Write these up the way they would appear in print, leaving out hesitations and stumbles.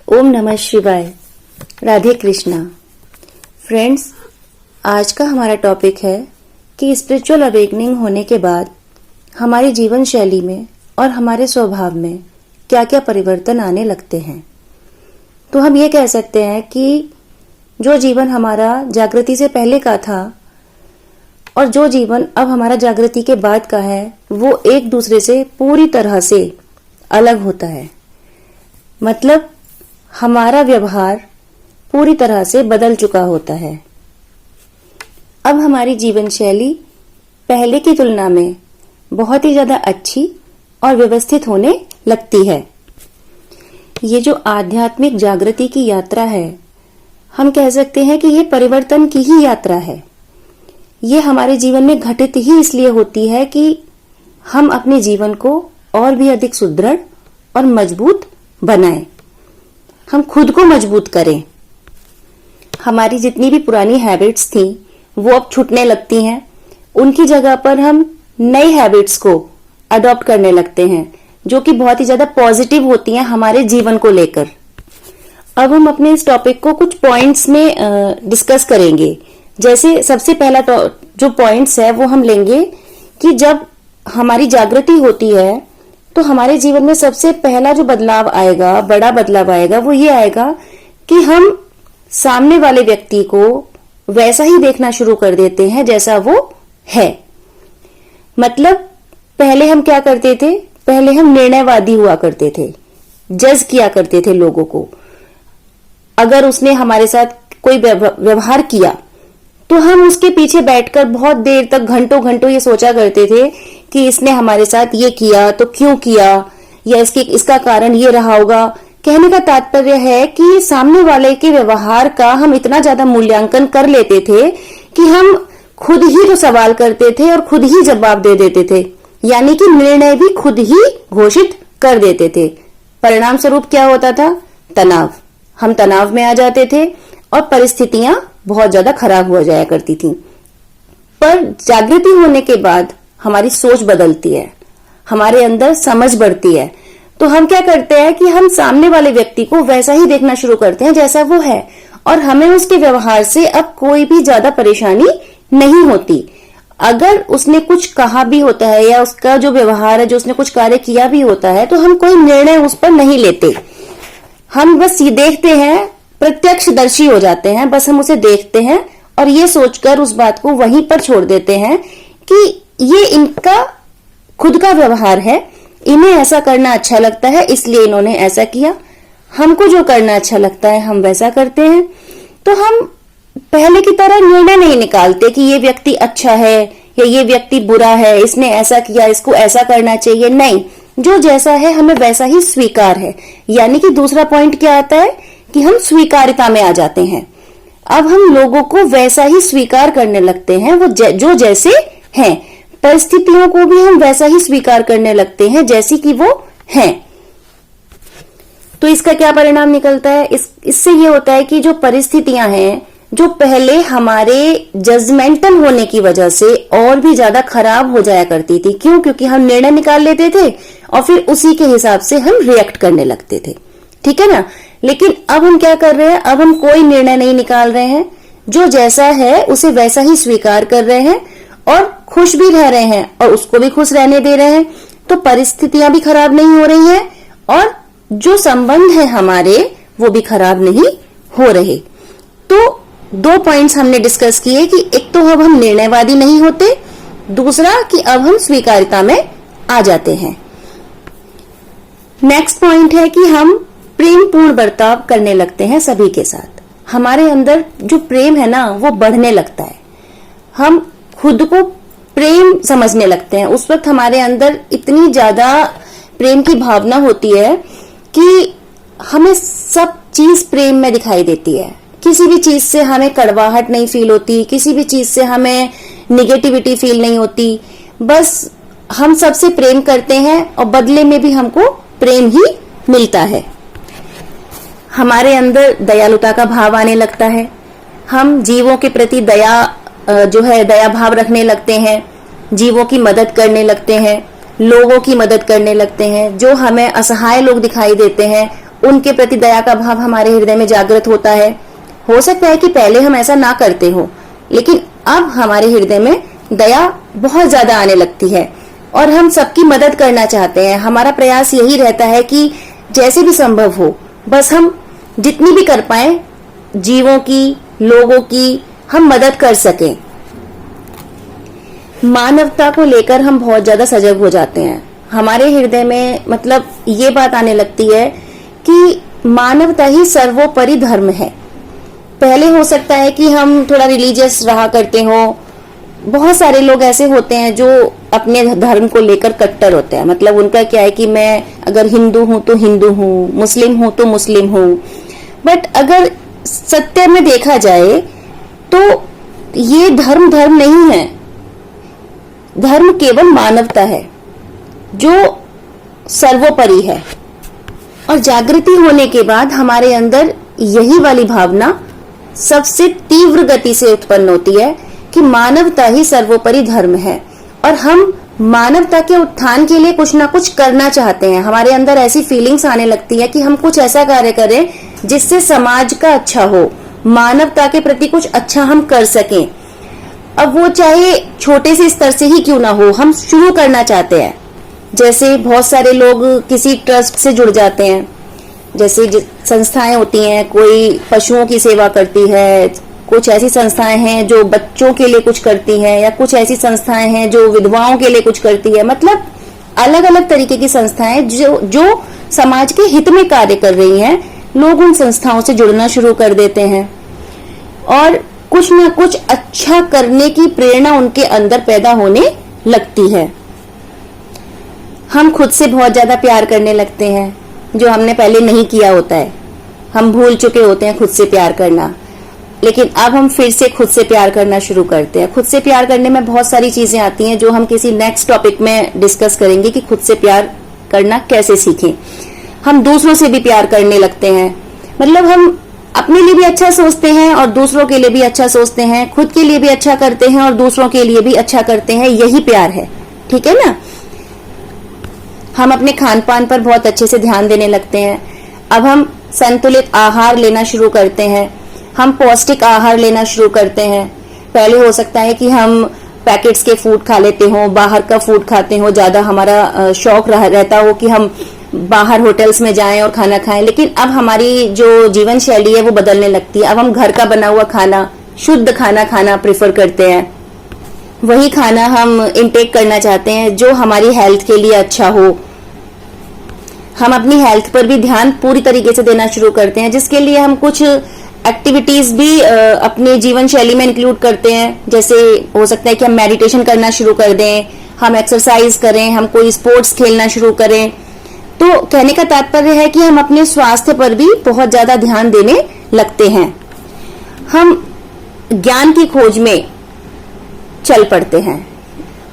ओम नमः शिवाय। राधे कृष्णा। फ्रेंड्स, आज का हमारा टॉपिक है कि स्पिरिचुअल अवेकनिंग होने के बाद हमारी जीवन शैली में और हमारे स्वभाव में क्या क्या परिवर्तन आने लगते हैं। तो हम ये कह सकते हैं कि जो जीवन हमारा जागृति से पहले का था और जो जीवन अब हमारा जागृति के बाद का है, वो एक दूसरे से पूरी तरह से अलग होता है। मतलब हमारा व्यवहार पूरी तरह से बदल चुका होता है। अब हमारी जीवन शैली पहले की तुलना में बहुत ही ज्यादा अच्छी और व्यवस्थित होने लगती है। ये जो आध्यात्मिक जागृति की यात्रा है, हम कह सकते हैं कि ये परिवर्तन की ही यात्रा है। ये हमारे जीवन में घटित ही इसलिए होती है कि हम अपने जीवन को और भी अधिक सुदृढ़ और मजबूत बनाएं, हम खुद को मजबूत करें। हमारी जितनी भी पुरानी हैबिट्स थी वो अब छूटने लगती हैं। उनकी जगह पर हम नई हैबिट्स को अडॉप्ट करने लगते हैं, जो कि बहुत ही ज्यादा पॉजिटिव होती हैं हमारे जीवन को लेकर। अब हम अपने इस टॉपिक को कुछ पॉइंट्स में डिस्कस करेंगे। जैसे सबसे पहला जो पॉइंट्स है वो हम लेंगे कि जब हमारी जागृति होती है तो हमारे जीवन में सबसे पहला जो बदलाव आएगा, बड़ा बदलाव आएगा, वो ये आएगा कि हम सामने वाले व्यक्ति को वैसा ही देखना शुरू कर देते हैं जैसा वो है। मतलब पहले हम क्या करते थे? पहले हम निर्णयवादी हुआ करते थे, जज किया करते थे लोगों को। अगर उसने हमारे साथ कोई व्यवहार किया तो हम उसके पीछे बैठकर बहुत देर तक घंटों घंटों ये सोचा करते थे कि इसने हमारे साथ ये किया तो क्यों किया, या इसका कारण ये रहा होगा। कहने का तात्पर्य है कि सामने वाले के व्यवहार का हम इतना ज्यादा मूल्यांकन कर लेते थे कि हम खुद ही तो सवाल करते थे और खुद ही जवाब दे देते थे, यानी कि निर्णय भी खुद ही घोषित कर देते थे। परिणाम स्वरूप क्या होता था? तनाव। हम तनाव में आ जाते थे और परिस्थितियां बहुत ज्यादा खराब हो जाया करती थी। पर जागृति होने के बाद हमारी सोच बदलती है, हमारे अंदर समझ बढ़ती है। तो हम क्या करते हैं कि हम सामने वाले व्यक्ति को वैसा ही देखना शुरू करते हैं जैसा वो है, और हमें उसके व्यवहार से अब कोई भी ज्यादा परेशानी नहीं होती। अगर उसने कुछ कहा भी होता है या उसका जो व्यवहार है, जो उसने कुछ कार्य किया भी होता है, तो हम कोई निर्णय उस पर नहीं लेते। हम बस ये देखते हैं, प्रत्यक्षदर्शी हो जाते हैं। बस हम उसे देखते हैं और ये सोचकर उस बात को वहीं पर छोड़ देते हैं कि ये इनका खुद का व्यवहार है, इन्हें ऐसा करना अच्छा लगता है इसलिए इन्होंने ऐसा किया। हमको जो करना अच्छा लगता है हम वैसा करते हैं। तो हम पहले की तरह निर्णय नहीं निकालते कि ये व्यक्ति अच्छा है या ये व्यक्ति बुरा है, इसने ऐसा किया, इसको ऐसा करना चाहिए। नहीं, जो जैसा है हमें वैसा ही स्वीकार है। यानी कि दूसरा पॉइंट क्या आता है कि हम स्वीकार्यता में आ जाते हैं। अब हम लोगों को वैसा ही स्वीकार करने लगते हैं, वो जो जैसे हैं। परिस्थितियों को भी हम वैसा ही स्वीकार करने लगते हैं जैसी कि वो हैं। तो इसका क्या परिणाम निकलता है? इससे ये होता है कि जो परिस्थितियां हैं, जो पहले हमारे जजमेंटल होने की वजह से और भी ज्यादा खराब हो जाया करती थी। क्यों? क्योंकि हम निर्णय निकाल लेते थे और फिर उसी के हिसाब से हम रिएक्ट करने लगते थे। ठीक है ना? लेकिन अब हम क्या कर रहे हैं? अब हम कोई निर्णय नहीं निकाल रहे हैं, जो जैसा है उसे वैसा ही स्वीकार कर रहे हैं और खुश भी रह रहे हैं और उसको भी खुश रहने दे रहे हैं। तो परिस्थितियां भी खराब नहीं हो रही हैं और जो संबंध है हमारे वो भी खराब नहीं हो रहे। तो दो पॉइंट्स हमने डिस्कस किए कि एक तो अब हम निर्णयवादी नहीं होते, दूसरा कि अब हम स्वीकार्यता में आ जाते हैं। नेक्स्ट पॉइंट है कि हम प्रेम पूर्ण बर्ताव करने लगते हैं सभी के साथ। हमारे अंदर जो प्रेम है ना वो बढ़ने लगता है। हम खुद को प्रेम समझने लगते हैं। उस वक्त हमारे अंदर इतनी ज्यादा प्रेम की भावना होती है कि हमें सब चीज प्रेम में दिखाई देती है। किसी भी चीज से हमें कड़वाहट नहीं फील होती, किसी भी चीज से हमें निगेटिविटी फील नहीं होती। बस हम सबसे प्रेम करते हैं और बदले में भी हमको प्रेम ही मिलता है। हमारे अंदर दयालुता का भाव आने लगता है। हम जीवों के प्रति दया भाव रखने लगते हैं, जीवों की मदद करने लगते हैं, लोगों की मदद करने लगते हैं। जो हमें असहाय लोग दिखाई देते हैं उनके प्रति दया का भाव हमारे हृदय में जागृत होता है। हो सकता है कि पहले हम ऐसा ना करते हो, लेकिन अब हमारे हृदय में दया बहुत ज्यादा आने लगती है और हम सबकी मदद करना चाहते हैं। हमारा प्रयास यही रहता है कि जैसे भी संभव हो, बस हम जितनी भी कर पाए जीवों की, लोगों की हम मदद कर सकें। मानवता को लेकर हम बहुत ज्यादा सजग हो जाते हैं। हमारे हृदय में मतलब ये बात आने लगती है कि मानवता ही सर्वोपरि धर्म है। पहले हो सकता है कि हम थोड़ा रिलीजियस रहा करते हो। बहुत सारे लोग ऐसे होते हैं जो अपने धर्म को लेकर कट्टर होते हैं। मतलब उनका क्या है कि मैं अगर हिंदू हूं तो हिंदू हूं, मुस्लिम हूं तो मुस्लिम हूं। बट अगर सत्य में देखा जाए तो ये धर्म नहीं है। धर्म केवल मानवता है जो सर्वोपरि है। और जागृति होने के बाद हमारे अंदर यही वाली भावना सबसे तीव्र गति से उत्पन्न होती है कि मानवता ही सर्वोपरि धर्म है और हम मानवता के उत्थान के लिए कुछ ना कुछ करना चाहते हैं। हमारे अंदर ऐसी फीलिंग्स आने लगती है कि हम कुछ ऐसा कार्य करें जिससे समाज का अच्छा हो, मानवता के प्रति कुछ अच्छा हम कर सकें। अब वो चाहे छोटे से स्तर से ही क्यों ना हो, हम शुरू करना चाहते हैं। जैसे बहुत सारे लोग किसी ट्रस्ट से जुड़ जाते हैं, जैसे संस्थाएं होती हैं, कोई पशुओं की सेवा करती है, कुछ ऐसी संस्थाएं हैं जो बच्चों के लिए कुछ करती हैं, या कुछ ऐसी संस्थाएं हैं जो विधवाओं के लिए कुछ करती है। मतलब अलग अलग तरीके की संस्थाएं जो समाज के हित में कार्य कर रही हैं। लोग उन संस्थाओं से जुड़ना शुरू कर देते हैं और कुछ न कुछ अच्छा करने की प्रेरणा उनके अंदर पैदा होने लगती है। हम खुद से बहुत ज्यादा प्यार करने लगते हैं, जो हमने पहले नहीं किया होता है। हम भूल चुके होते हैं खुद से प्यार करना, लेकिन अब हम फिर से खुद से प्यार करना शुरू करते हैं। खुद से प्यार करने में बहुत सारी चीजें आती हैं जो हम किसी नेक्स्ट टॉपिक में डिस्कस करेंगे कि खुद से प्यार करना कैसे सीखें। हम दूसरों से भी प्यार करने लगते हैं। मतलब हम अपने लिए भी अच्छा सोचते हैं और दूसरों के लिए भी अच्छा सोचते हैं, खुद के लिए भी अच्छा करते हैं और दूसरों के लिए भी अच्छा करते हैं। यही प्यार है, ठीक है ना। हम अपने खान पान पर बहुत अच्छे से ध्यान देने लगते हैं। अब हम संतुलित आहार लेना शुरू करते हैं, हम पौष्टिक आहार लेना शुरू करते हैं। पहले हो सकता है कि हम पैकेट्स के फूड खा लेते हो, बाहर का फूड खाते हो, ज्यादा हमारा शौक रहता हो कि हम बाहर होटल्स में जाएं और खाना खाएं। लेकिन अब हमारी जो जीवन शैली है वो बदलने लगती है। अब हम घर का बना हुआ खाना, शुद्ध खाना खाना प्रेफर करते हैं। वही खाना हम इंटेक करना चाहते हैं जो हमारी हेल्थ के लिए अच्छा हो। हम अपनी हेल्थ पर भी ध्यान पूरी तरीके से देना शुरू करते हैं, जिसके लिए हम कुछ एक्टिविटीज भी अपने जीवन शैली में इंक्लूड करते हैं। जैसे हो सकता है कि हम मेडिटेशन करना शुरू कर दें, हम एक्सरसाइज करें, हम कोई स्पोर्ट्स खेलना शुरू करें। तो कहने का तात्पर्य है कि हम अपने स्वास्थ्य पर भी बहुत ज्यादा ध्यान देने लगते हैं। हम ज्ञान की खोज में चल पड़ते हैं।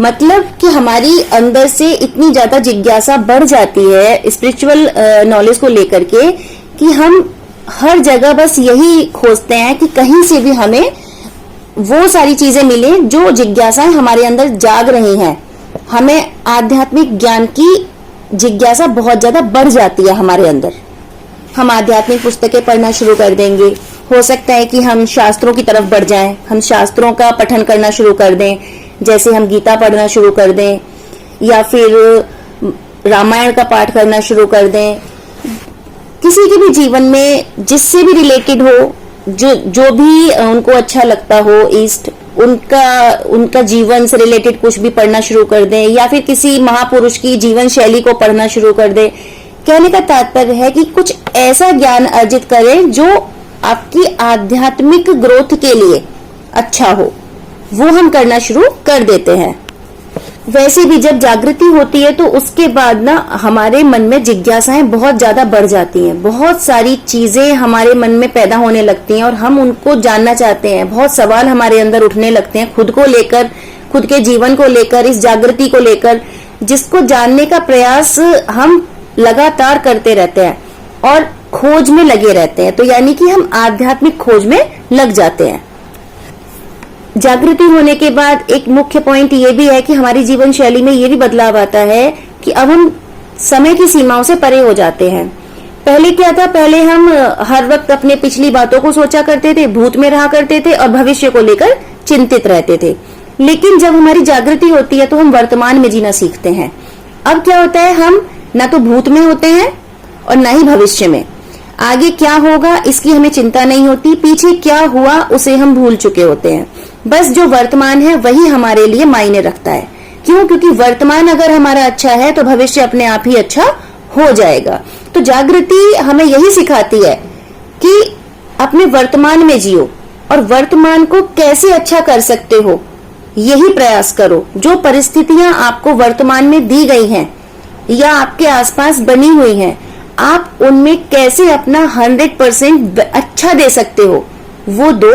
मतलब कि हमारी अंदर से इतनी ज्यादा जिज्ञासा बढ़ जाती है स्पिरिचुअल नॉलेज को लेकर के कि हम हर जगह बस यही खोजते हैं कि कहीं से भी हमें वो सारी चीजें मिले जो जिज्ञासाएं हमारे अंदर जाग रही हैं। हमें आध्यात्मिक ज्ञान की जिज्ञासा बहुत ज्यादा बढ़ जाती है हमारे अंदर। हम आध्यात्मिक पुस्तकें पढ़ना शुरू कर देंगे। हो सकता है कि हम शास्त्रों की तरफ बढ़ जाएं, हम शास्त्रों का पठन करना शुरू कर दें। जैसे हम गीता पढ़ना शुरू कर दें या फिर रामायण का पाठ करना शुरू कर दें। किसी के भी जीवन में जिससे भी रिलेटेड हो, जो भी उनको अच्छा लगता हो, उनका जीवन से रिलेटेड कुछ भी पढ़ना शुरू कर दें या फिर किसी महापुरुष की जीवन शैली को पढ़ना शुरू कर दें। कहने का तात्पर्य है कि कुछ ऐसा ज्ञान अर्जित करें जो आपकी आध्यात्मिक ग्रोथ के लिए अच्छा हो, वो हम करना शुरू कर देते हैं। वैसे भी जब जागृति होती है तो उसके बाद ना हमारे मन में जिज्ञासाएं बहुत ज्यादा बढ़ जाती हैं। बहुत सारी चीजें हमारे मन में पैदा होने लगती हैं और हम उनको जानना चाहते हैं। बहुत सवाल हमारे अंदर उठने लगते हैं खुद को लेकर, खुद के जीवन को लेकर, इस जागृति को लेकर, जिसको जानने का प्रयास हम लगातार करते रहते हैं और खोज में लगे रहते हैं। तो यानी कि हम आध्यात्मिक खोज में लग जाते हैं। जागृति होने के बाद एक मुख्य पॉइंट ये भी है कि हमारी जीवन शैली में ये भी बदलाव आता है कि अब हम समय की सीमाओं से परे हो जाते हैं। पहले क्या था, पहले हम हर वक्त अपने पिछली बातों को सोचा करते थे, भूत में रहा करते थे और भविष्य को लेकर चिंतित रहते थे। लेकिन जब हमारी जागृति होती है तो हम वर्तमान में जीना सीखते हैं। अब क्या होता है, हम ना तो भूत में होते हैं और ना ही भविष्य में। आगे क्या होगा इसकी हमें चिंता नहीं होती, पीछे क्या हुआ उसे हम भूल चुके होते हैं। बस जो वर्तमान है वही हमारे लिए मायने रखता है। क्यों? क्योंकि वर्तमान अगर हमारा अच्छा है तो भविष्य अपने आप ही अच्छा हो जाएगा। तो जागृति हमें यही सिखाती है कि अपने वर्तमान में जियो और वर्तमान को कैसे अच्छा कर सकते हो यही प्रयास करो। जो परिस्थितियां आपको वर्तमान में दी गई हैं या आपके आसपास बनी हुई हैं, आप उनमें कैसे अपना 100% अच्छा दे सकते हो वो दो,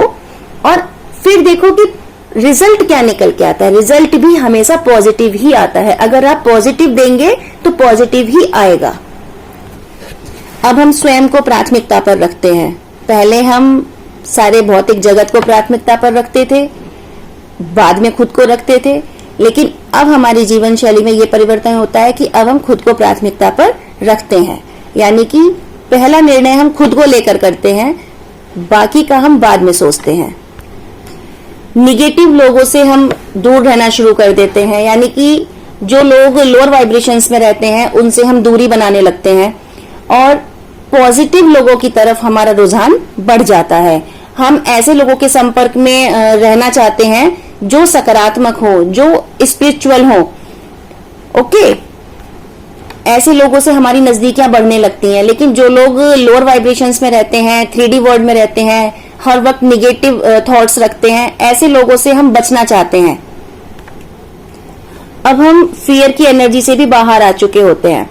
और फिर देखो कि रिजल्ट क्या निकल के आता है। रिजल्ट भी हमेशा पॉजिटिव ही आता है। अगर आप पॉजिटिव देंगे तो पॉजिटिव ही आएगा। अब हम स्वयं को प्राथमिकता पर रखते हैं। पहले हम सारे भौतिक जगत को प्राथमिकता पर रखते थे, बाद में खुद को रखते थे। लेकिन अब हमारी जीवन शैली में ये परिवर्तन होता है कि अब हम खुद को प्राथमिकता पर रखते हैं। यानी कि पहला निर्णय हम खुद को लेकर करते हैं, बाकी का हम बाद में सोचते हैं। निगेटिव लोगों से हम दूर रहना शुरू कर देते हैं। यानी कि जो लोग लोअर वाइब्रेशंस में रहते हैं उनसे हम दूरी बनाने लगते हैं और पॉजिटिव लोगों की तरफ हमारा रुझान बढ़ जाता है। हम ऐसे लोगों के संपर्क में रहना चाहते हैं जो सकारात्मक हो, जो स्पिरिचुअल हो। ओके, ऐसे लोगों से हमारी नजदीकियां बढ़ने लगती हैं। लेकिन जो लोग लोअर वाइब्रेशंस में रहते हैं, 3D वर्ल्ड में रहते हैं, हर वक्त निगेटिव थॉट्स रखते हैं, ऐसे लोगों से हम बचना चाहते हैं। अब हम फियर की एनर्जी से भी बाहर आ चुके होते हैं।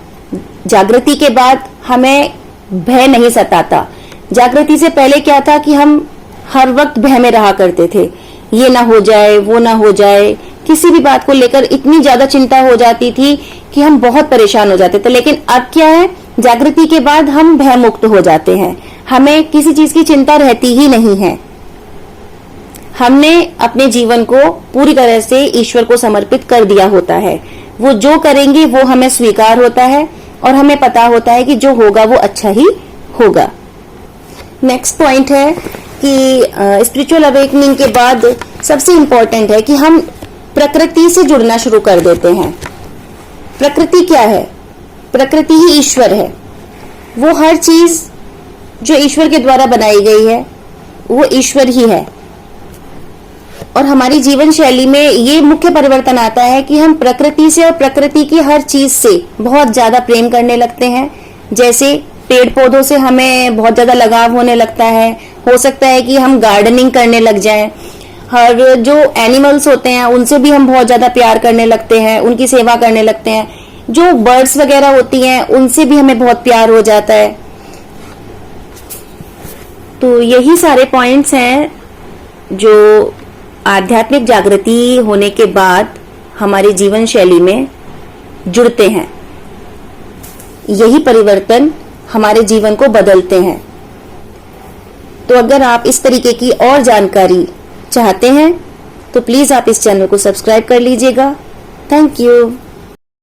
जागृति के बाद हमें भय नहीं सताता। जागृति से पहले क्या था कि हम हर वक्त भय में रहा करते थे, ये ना हो जाए, वो ना हो जाए। किसी भी बात को लेकर इतनी ज्यादा चिंता हो जाती थी कि हम बहुत परेशान हो जाते थे। लेकिन अब क्या है, जागृति के बाद हम भय मुक्त हो जाते हैं। हमें किसी चीज की चिंता रहती ही नहीं है। हमने अपने जीवन को पूरी तरह से ईश्वर को समर्पित कर दिया होता है। वो जो करेंगे वो हमें स्वीकार होता है और हमें पता होता है कि जो होगा वो अच्छा ही होगा। नेक्स्ट पॉइंट है कि स्पिरिचुअल अवेकनिंग के बाद सबसे इंपॉर्टेंट है कि हम प्रकृति से जुड़ना शुरू कर देते हैं। प्रकृति क्या है? प्रकृति ही ईश्वर है। वो हर चीज जो ईश्वर के द्वारा बनाई गई है वो ईश्वर ही है। और हमारी जीवन शैली में ये मुख्य परिवर्तन आता है कि हम प्रकृति से और प्रकृति की हर चीज से बहुत ज्यादा प्रेम करने लगते हैं। जैसे पेड़ पौधों से हमें बहुत ज्यादा लगाव होने लगता है। हो सकता है कि हम गार्डनिंग करने लग जाएं। हर जो एनिमल्स होते हैं उनसे भी हम बहुत ज्यादा प्यार करने लगते हैं, उनकी सेवा करने लगते हैं। जो बर्ड्स वगैरह होती हैं उनसे भी हमें बहुत प्यार हो जाता है। तो यही सारे पॉइंट्स हैं जो आध्यात्मिक जागृति होने के बाद हमारी जीवन शैली में जुड़ते हैं। यही परिवर्तन हमारे जीवन को बदलते हैं। तो अगर आप इस तरीके की और जानकारी चाहते हैं तो प्लीज आप इस चैनल को सब्सक्राइब कर लीजिएगा। Thank you.